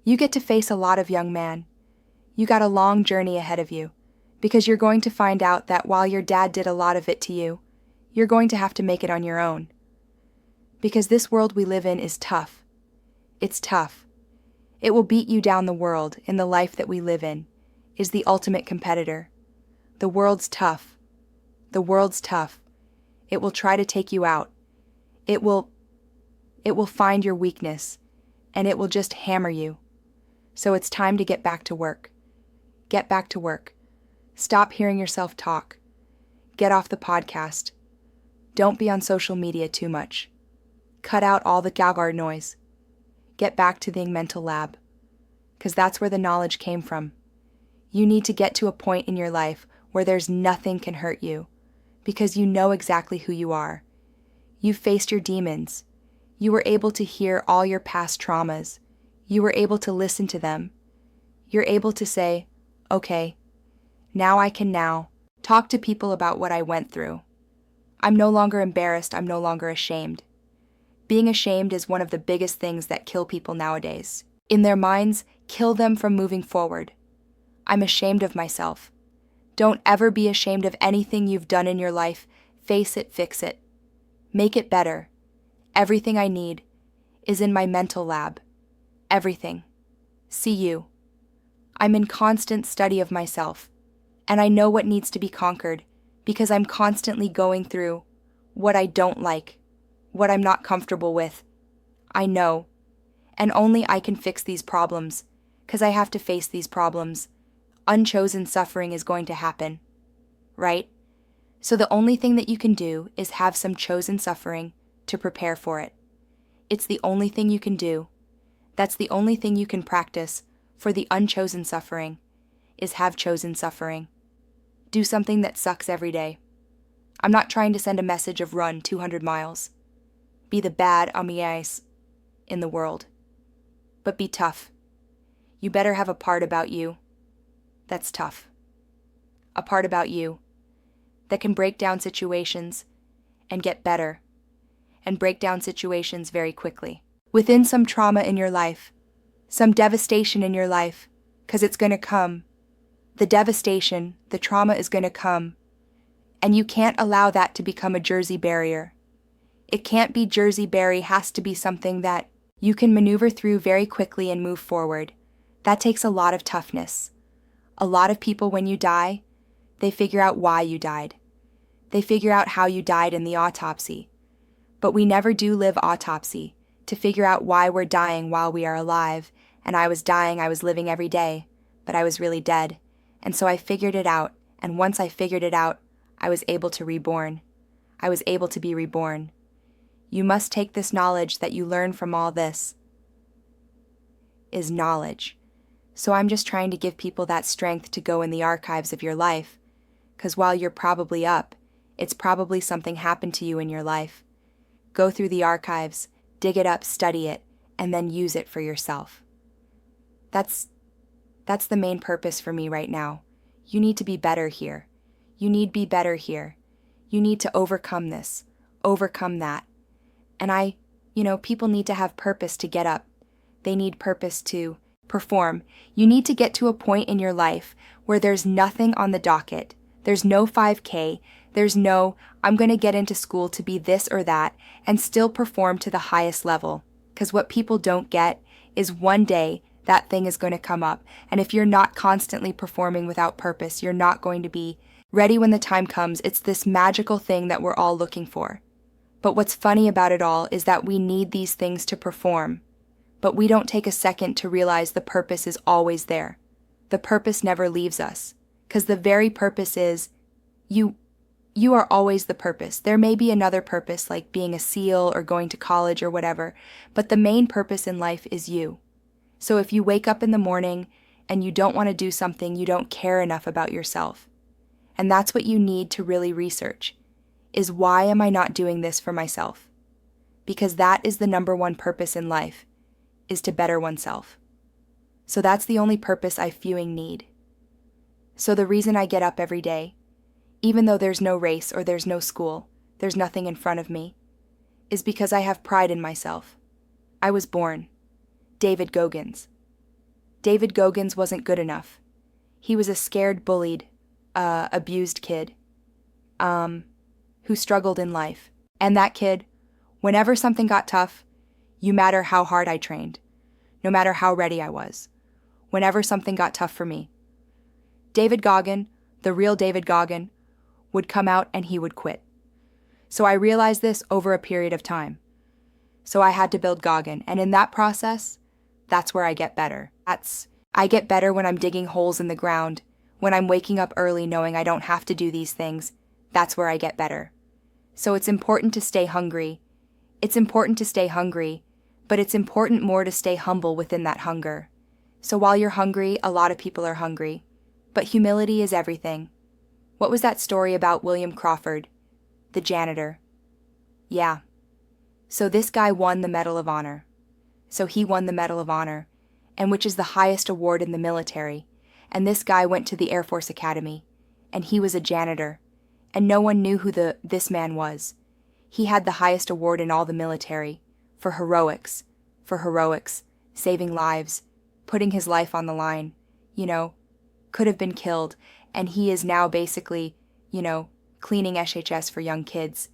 You get to face a lot of young man. You got a long journey ahead of you, because you're going to find out that while your dad did a lot of it to you, you're going to have to make it on your own. Because this world we live in is tough. It's tough. It will beat you down. The world, in the life that we live in, is the ultimate competitor. The world's tough. The world's tough. It will try to take you out. It will find your weakness, and it will just hammer you. So it's time to get back to work. Get back to work. Stop hearing yourself talk. Get off the podcast. Don't be on social media too much. Cut out all the gaga noise. Get back to the mental lab, because that's where the knowledge came from. You need to get to a point in your life where there's nothing can hurt you, because you know exactly who you are. You've faced your demons. You were able to hear all your past traumas. You were able to listen to them. You're able to say, okay, now I can talk to people about what I went through. I'm no longer embarrassed. I'm no longer ashamed. Being ashamed is one of the biggest things that kill people nowadays. In their minds, kill them from moving forward. I'm ashamed of myself. Don't ever be ashamed of anything you've done in your life. Face it, fix it. Make it better. Everything I need is in my mental lab. Everything. See you. I'm in constant study of myself, and I know what needs to be conquered because I'm constantly going through what I don't like, what I'm not comfortable with. I know, and only I can fix these problems, because I have to face these problems. Unchosen suffering is going to happen, right? So the only thing that you can do is have some chosen suffering to prepare for it. It's the only thing you can do. That's the only thing you can practice for the unchosen suffering, is have chosen suffering. Do something that sucks every day. I'm not trying to send a message of run 200 miles. Be the bad amias in the world. But be tough. You better have a part about you that's tough. A part about you that can break down situations and get better, and break down situations very quickly. Within some trauma in your life, some devastation in your life, because it's going to come. The devastation, the trauma is going to come, and you can't allow that to become a Jersey barrier. It can't be Jersey Barry, has to be something that you can maneuver through very quickly and move forward. That takes a lot of toughness. A lot of people, when you die, they figure out why you died. They figure out how you died in the autopsy. But we never do live autopsy to figure out why we're dying while we are alive. And I was dying, I was living every day, but I was really dead. And so I figured it out, and once I figured it out, I was able to reborn. I was able to be reborn. You must take this knowledge that you learn from all this is knowledge. So I'm just trying to give people that strength to go in the archives of your life, because while you're probably up, it's probably something happened to you in your life. Go through the archives, dig it up, study it, and then use it for yourself. That's the main purpose for me right now. You need to be better here. You need to be better here. You need to overcome this, overcome that. And people need to have purpose to get up. They need purpose to perform. You need to get to a point in your life where there's nothing on the docket. There's no 5K. There's no, I'm going to get into school to be this or that and still perform to the highest level. Because what people don't get is one day that thing is going to come up. And if you're not constantly performing without purpose, you're not going to be ready when the time comes. It's this magical thing that we're all looking for. But what's funny about it all is that we need these things to perform. But we don't take a second to realize the purpose is always there. The purpose never leaves us. Because the very purpose is, you are always the purpose. There may be another purpose like being a SEAL or going to college or whatever, but the main purpose in life is you. So if you wake up in the morning and you don't want to do something, you don't care enough about yourself. And that's what you need to really research, is why am I not doing this for myself? Because that is the number one purpose in life, is to better oneself. So that's the only purpose I fewing need. So the reason I get up every day, even though there's no race or there's no school, there's nothing in front of me, is because I have pride in myself. I was born David Goggins. David Goggins wasn't good enough. He was a scared, bullied, abused kid who struggled in life. And that kid, whenever something got tough, no matter how hard I trained, no matter how ready I was, whenever something got tough for me, David Goggin, the real David Goggin, would come out and he would quit. So I realized this over a period of time. So I had to build Goggin, and in that process, that's where I get better. I get better when I'm digging holes in the ground, when I'm waking up early knowing I don't have to do these things. That's where I get better. So it's important to stay hungry. It's important to stay hungry, but it's important more to stay humble within that hunger. So while you're hungry, a lot of people are hungry. But humility is everything. What was that story about William Crawford, the janitor? Yeah. So this guy won the Medal of Honor. So he won the Medal of Honor, and which is the highest award in the military. And this guy went to the Air Force Academy, and he was a janitor, and no one knew who this man was. He had the highest award in all the military, for heroics, saving lives, putting his life on the line, could have been killed, and he is now basically, cleaning SHS for young kids.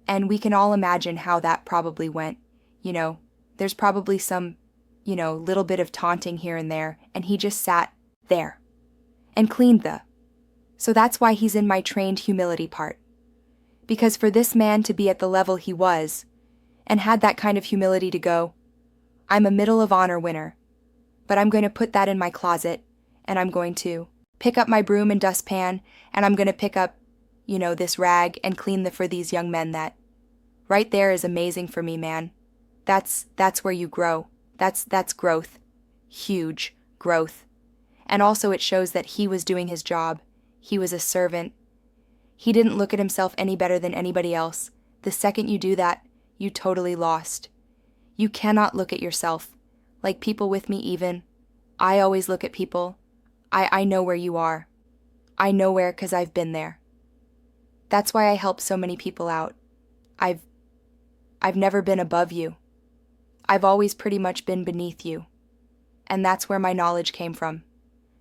And we can all imagine how that probably went. There's probably some, little bit of taunting here and there, and he just sat there and cleaned the. So that's why he's in my trained humility part. Because for this man to be at the level he was, and had that kind of humility to go, I'm a Medal of Honor winner, but I'm going to put that in my closet, and I'm going to pick up my broom and dustpan, and I'm going to pick up, this rag and clean for these young men. That right there is amazing for me, man. That's where you grow. That's growth. Huge growth. And also it shows that he was doing his job. He was a servant. He didn't look at himself any better than anybody else. The second you do that, you totally lost. You cannot look at yourself. Like people with me even. I always look at people. I know where you are. I know where, 'cause I've been there. That's why I help so many people out. I've never been above you. I've always pretty much been beneath you. And that's where my knowledge came from.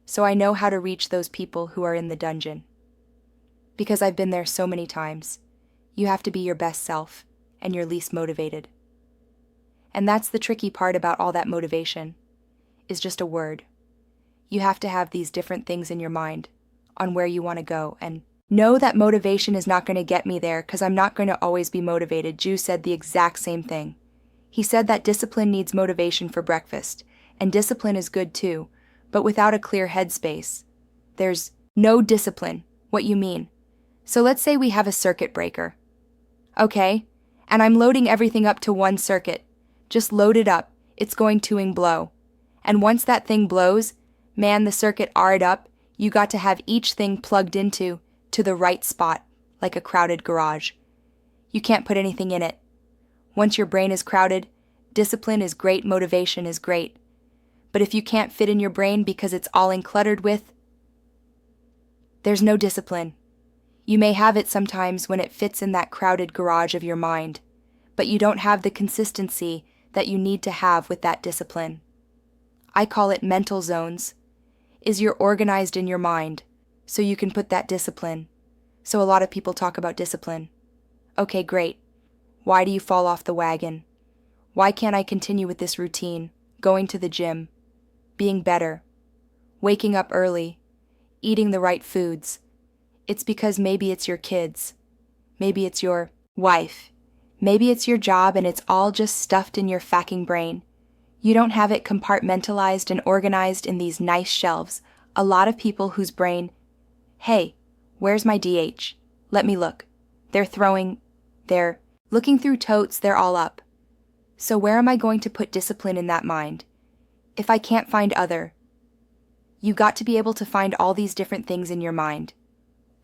So I know how to reach those people who are in the dungeon. Because I've been there so many times. You have to be your best self and your least motivated. And that's the tricky part about all that motivation, is just a word. You have to have these different things in your mind on where you want to go, and know that motivation is not going to get me there, because I'm not going to always be motivated. Jew said the exact same thing. He said that discipline needs motivation for breakfast, and discipline is good too, but without a clear headspace, there's no discipline. What you mean? So let's say we have a circuit breaker. Okay, and I'm loading everything up to one circuit. Just load it up. It's going to blow. And once that thing blows, man, the circuit ared up, you got to have each thing plugged into the right spot, like a crowded garage. You can't put anything in it. Once your brain is crowded, discipline is great, motivation is great. But if you can't fit in your brain because it's all encluttered with, there's no discipline. You may have it sometimes when it fits in that crowded garage of your mind, but you don't have the consistency that you need to have with that discipline. I call it mental zones. Is you're organized in your mind, so you can put that discipline. So a lot of people talk about discipline. Okay, great. Why do you fall off the wagon? Why can't I continue with this routine, going to the gym, being better, waking up early, eating the right foods? It's because maybe it's your kids, maybe it's your wife, maybe it's your job, and it's all just stuffed in your fucking brain. You don't have it compartmentalized and organized in these nice shelves. A lot of people whose brain, hey, where's my DH? Let me look. They're looking through totes, they're all up. So where am I going to put discipline in that mind? If I can't find other, you got to be able to find all these different things in your mind.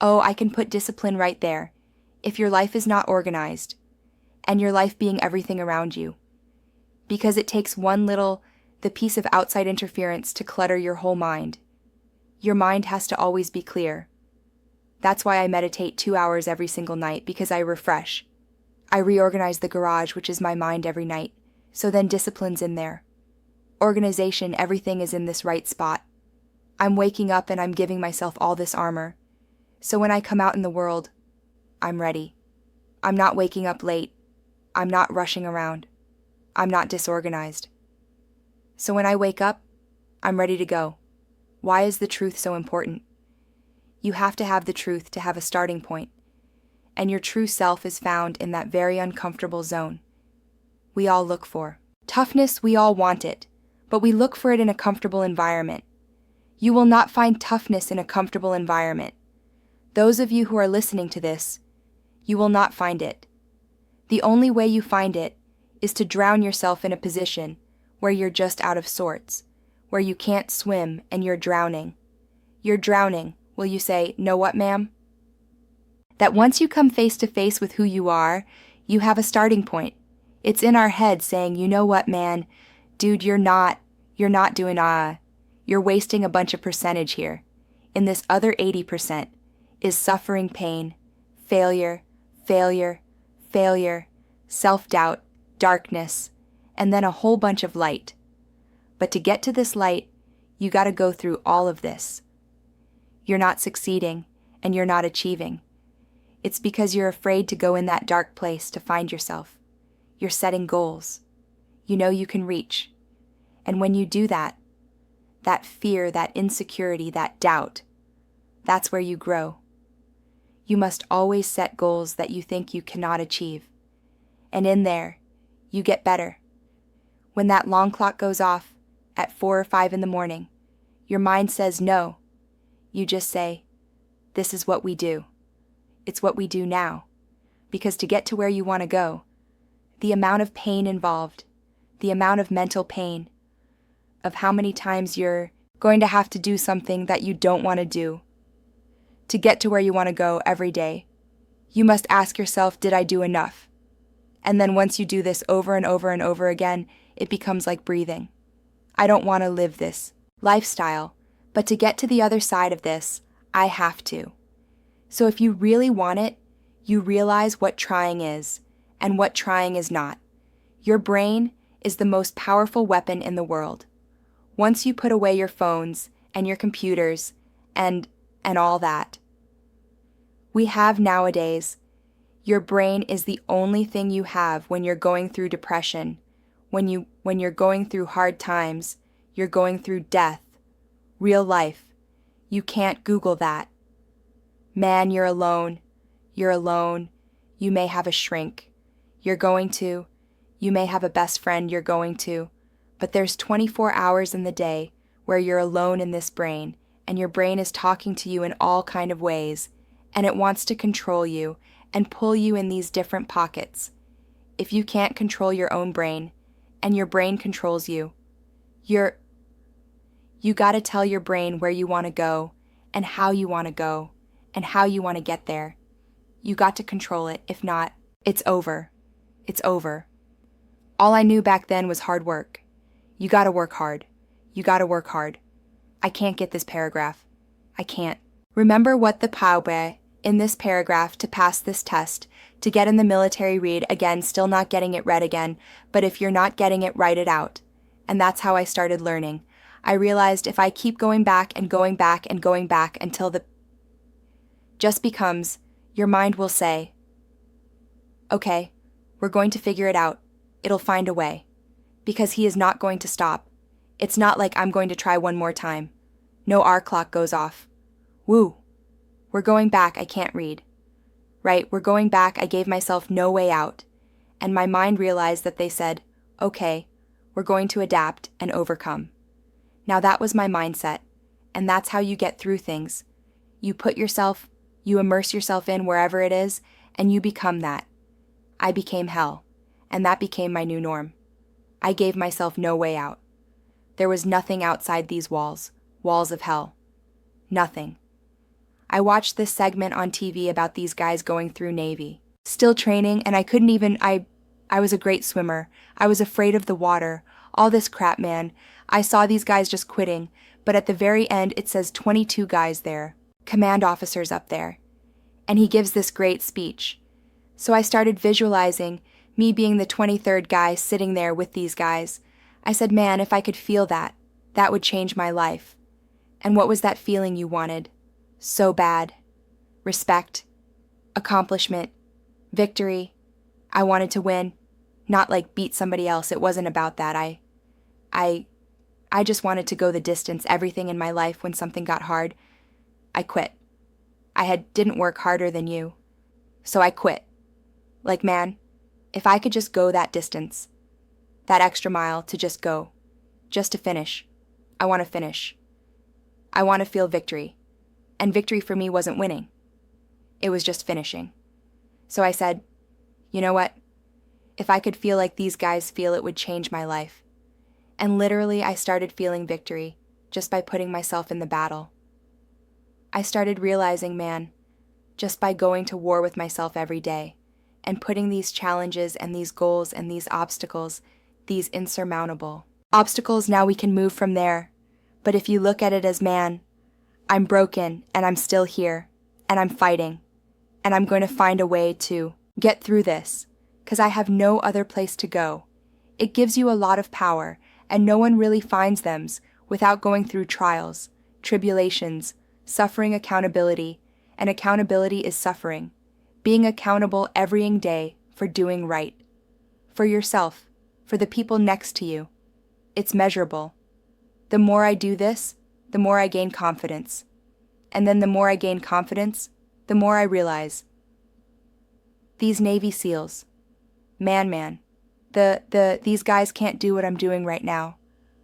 Oh, I can put discipline right there. If your life is not organized, and your life being everything around you. Because it takes the piece of outside interference to clutter your whole mind. Your mind has to always be clear. That's why I meditate 2 hours every single night, because I refresh. I reorganize the garage, which is my mind, every night, so then discipline's in there. organization, everything is in this right spot. I'm waking up and I'm giving myself all this armor. So when I come out in the world, I'm ready. I'm not waking up late. I'm not rushing around. I'm not disorganized. So when I wake up, I'm ready to go. Why is the truth so important? You have to have the truth to have a starting point. And your true self is found in that very uncomfortable zone we all look for. Toughness, we all want it, but we look for it in a comfortable environment. You will not find toughness in a comfortable environment. Those of you who are listening to this, you will not find it. The only way you find it is to drown yourself in a position where you're just out of sorts, where you can't swim and you're drowning. You're drowning. Will you say, "Know what, ma'am?" That once you come face to face with who you are, you have a starting point. It's in our head saying, "You know what, man? Dude, you're not doing, you're wasting a bunch of percentage here. In this other 80% is suffering, pain, failure, self-doubt, darkness, and then a whole bunch of light. But to get to this light, you gotta go through all of this. You're not succeeding, and you're not achieving. It's because you're afraid to go in that dark place to find yourself. You're setting goals. You know you can reach. And when you do that, that fear, that insecurity, that doubt, that's where you grow. You must always set goals that you think you cannot achieve. And in there, you get better. When that long clock goes off at 4 or 5 in the morning, your mind says no. You just say, "This is what we do. It's what we do now." Because to get to where you want to go, the amount of pain involved, the amount of mental pain, of how many times you're going to have to do something that you don't want to do, to get to where you want to go every day, you must ask yourself, did I do enough? And then once you do this over and over and over again, it becomes like breathing. I don't want to live this lifestyle, but to get to the other side of this, I have to. So if you really want it, you realize what trying is and what trying is not. Your brain is the most powerful weapon in the world. Once you put away your phones and your computers and all that we have nowadays, your brain is the only thing you have when you're going through depression, when you're going through hard times, you're going through death, real life. You can't Google that. Man, you're alone. You're alone. You may have a shrink. You may have a best friend you're going to, but there's 24 hours in the day where you're alone in this brain, and your brain is talking to you in all kind of ways, and it wants to control you and pull you in these different pockets. If you can't control your own brain, and your brain controls you, you gotta tell your brain where you want to go, and how you want to go, and how you want to get there. You got to control it. If not, it's over. It's over. All I knew back then was hard work. You gotta work hard. You gotta work hard. I can't get this paragraph. I can't. Remember what the power in this paragraph to pass this test, to get in the military, read again, still not getting it, read again, but if you're not getting it, write it out. And that's how I started learning. I realized if I keep going back and going back and going back until the just becomes, your mind will say, okay, we're going to figure it out. It'll find a way. Because he is not going to stop. It's not like I'm going to try one more time. No, our clock goes off. Woo. We're going back, I can't read. Right, we're going back, I gave myself no way out. And my mind realized that they said, okay, we're going to adapt and overcome. Now that was my mindset. And that's how you get through things. You immerse yourself in wherever it is, and you become that. I became hell, and that became my new norm. I gave myself no way out. There was nothing outside these walls of hell. Nothing. I watched this segment on TV about these guys going through Navy, still training, and I was a great swimmer. I was afraid of the water. All this crap, man. I saw these guys just quitting, but at the very end it says 22 guys there, command officers up there. And he gives this great speech. So I started visualizing me being the 23rd guy sitting there with these guys. I said, man, if I could feel that, that would change my life. And what was that feeling you wanted? So bad. Respect, accomplishment, victory. I wanted to win, not like beat somebody else. It wasn't about that. I just wanted to go the distance. Everything in my life, when something got hard, I quit. Didn't work harder than you. So I quit. Like, man, if I could just go that distance, that extra mile to just go, just to finish. I want to finish. I want to feel victory. And victory for me wasn't winning. It was just finishing. So I said, you know what? If I could feel like these guys feel, it would change my life. And literally, I started feeling victory just by putting myself in the battle. I started realizing, man, just by going to war with myself every day and putting these challenges and these goals and these obstacles, these insurmountable obstacles, now we can move from there. But if you look at it as, man, I'm broken and I'm still here and I'm fighting and I'm going to find a way to get through this because I have no other place to go. It gives you a lot of power, and no one really finds them without going through trials, tribulations, suffering accountability, and accountability is suffering. Being accountable every day for doing right. For yourself, for the people next to you. It's measurable. The more I do this, the more I gain confidence. And then the more I gain confidence, the more I realize. These Navy SEALs, these guys can't do what I'm doing right now.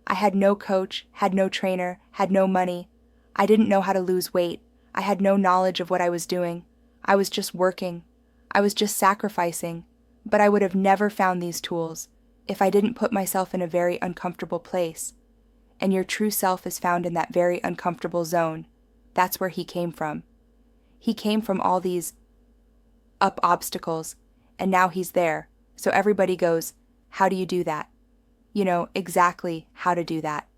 I had no coach, had no trainer, had no money. I didn't know how to lose weight. I had no knowledge of what I was doing. I was just working. I was just sacrificing. But I would have never found these tools if I didn't put myself in a very uncomfortable place. And your true self is found in that very uncomfortable zone. That's where he came from. He came from all these up obstacles, and now he's there. So everybody goes, how do you do that? You know exactly how to do that.